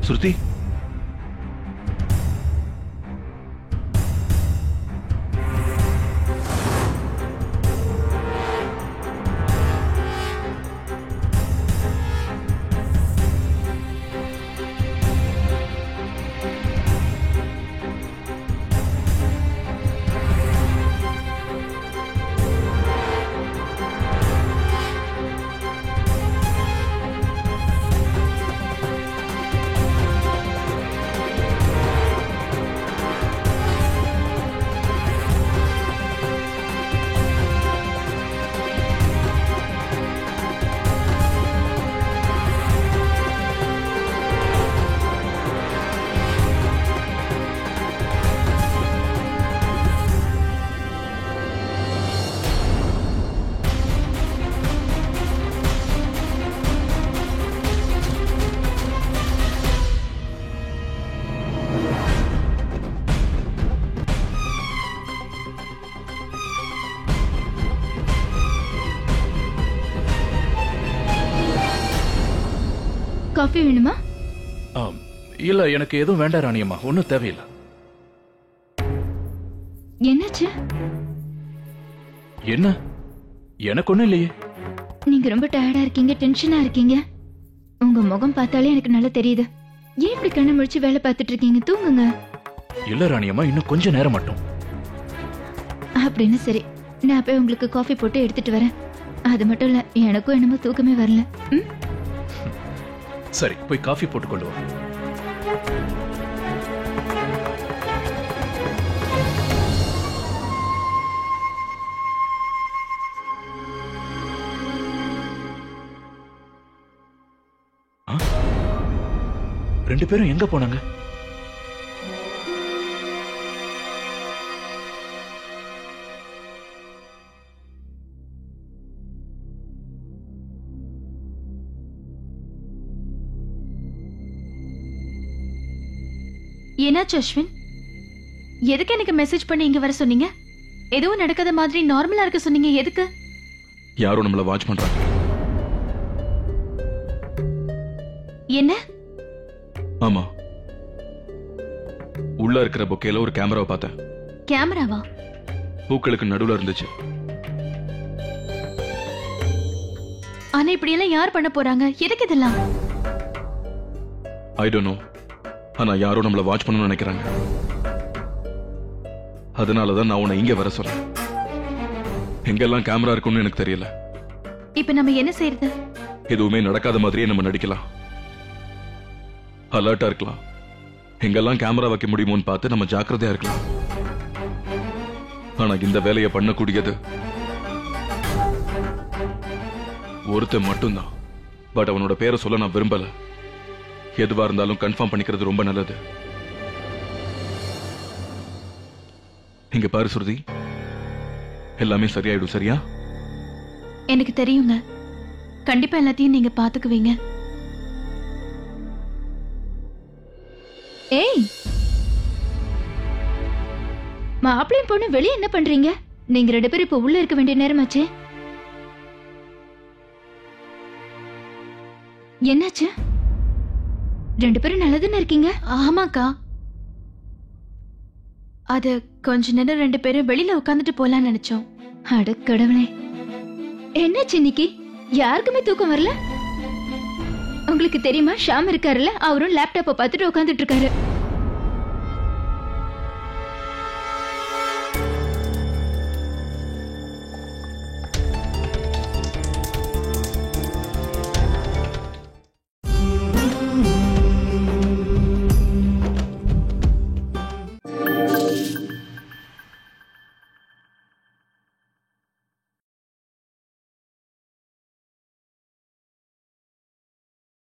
ஸ்ருதி, coffee வேணுமா? இல்ல, எனக்கு எதுவும் வேண்டாம் ராணியம்மா, ஒன்னும் தேவையில்லை. என்னாச்சு? என்ன? எனக்கு ஒண்ணும் இல்லையே. நீங்க ரொம்ப டயர்டா இருக்கீங்க, டென்ஷனா இருக்கீங்க. உங்க முகம் பார்த்தாலே எனக்கு நல்லா தெரியுது. ஏன் இப்படி கண்ணை முழிச்சு வேலை பார்த்துட்டு இருக்கீங்க? தூங்குங்க. இல்ல ராணியம்மா, இன்னும் கொஞ்ச நேரம் மட்டும். அப்படின்னு சரி, நான் போய் உங்களுக்கு காஃபி போட்டு எடுத்துட்டு வரேன். அது மட்டும் இல்ல, எனக்கும் என்னமோ தூக்கமே வரல. சரி, போய் காஃபி போட்டு கொண்டு வா. ரெண்டு பேரும் எங்க போனாங்க? என்னாச்சு அஸ்வின்? எதுக்கு எனக்கு மெசேஜ் பண்ணி இங்க வர சொன்னீங்க? எதுவும் நடக்காத மாதிரி நார்மலா இருக்க சொன்னீங்க. எதுக்கு? யாரும் நம்மள வாட்ச் பண்றாங்க. என்ன? ஆமா, உள்ள இருக்கிற பொக்கேல ஒரு கேமராவை பார்த்தேன். கேமராவா? பூக்களுக்கு நடுவுல இருந்துச்சு. ஆனா இப்படி எல்லாம் யார் பண்ண போறாங்க? எதுக்கு இதெல்லாம்? I don't know. ஆனா யாரும் நம்மள வாட்ச் பண்ணணும்னு நினைக்கிறாங்க. அதனாலதான் நான் உன்னை இங்க வர சொல்றேன். எங்கெல்லாம் கேமரா இருக்குன்னு எனக்கு தெரியல. இப்ப நம்ம என்ன செய்யறது? எதுவுமே நடக்காத மாதிரியே நம்ம நடிக்கலாம். அலர்ட்டா இருக்கலாம். எங்கெல்லாம் கேமரா வைக்க முடியுமோன்னு பார்த்து நம்ம ஜாக்கிரதையா இருக்கலாம். ஆனா இந்த வேலையை பண்ணக்கூடியது ஒருத்தன் மட்டும்தான். பட் அவனோட பேரை சொல்ல நான் விரும்பல. எதுவா இருந்தாலும் கன்ஃபார்ம் பண்ணிக்கிறது ரொம்ப நல்லது. இங்க பாரு ஸ்ருதி, எல்லாமே சரியாயிடும். சரியா? எனக்கு தெரியுங்க. கண்டிப்பா எல்லாத்தையும் நீங்க பாத்துக்குவீங்க. ஏய், மாப்பிளையும் பொண்ணு வெளியே என்ன பண்றீங்க? நீங்க ரெண்டு பேரும் இப்ப உள்ள இருக்க வேண்டிய நேரமாச்சே. என்னாச்சு? ரெண்டு பேரும் நல்லதுன்னு இருக்கீங்க. ஆமாக்கா, அது கொஞ்ச நேரம் ரெண்டு பேரும் வெளியில உட்காந்துட்டு போலான்னு நினைச்சோம். அட கடவுளே, என்னாச்சு இன்னைக்கு? யாருக்குமே தூக்கம் வரல. உங்களுக்கு தெரியுமா, ஷாம் இருக்காருல்ல, அவரும் லேப்டாப்பை பார்த்துட்டு உட்காந்துட்டு இருக்காரு.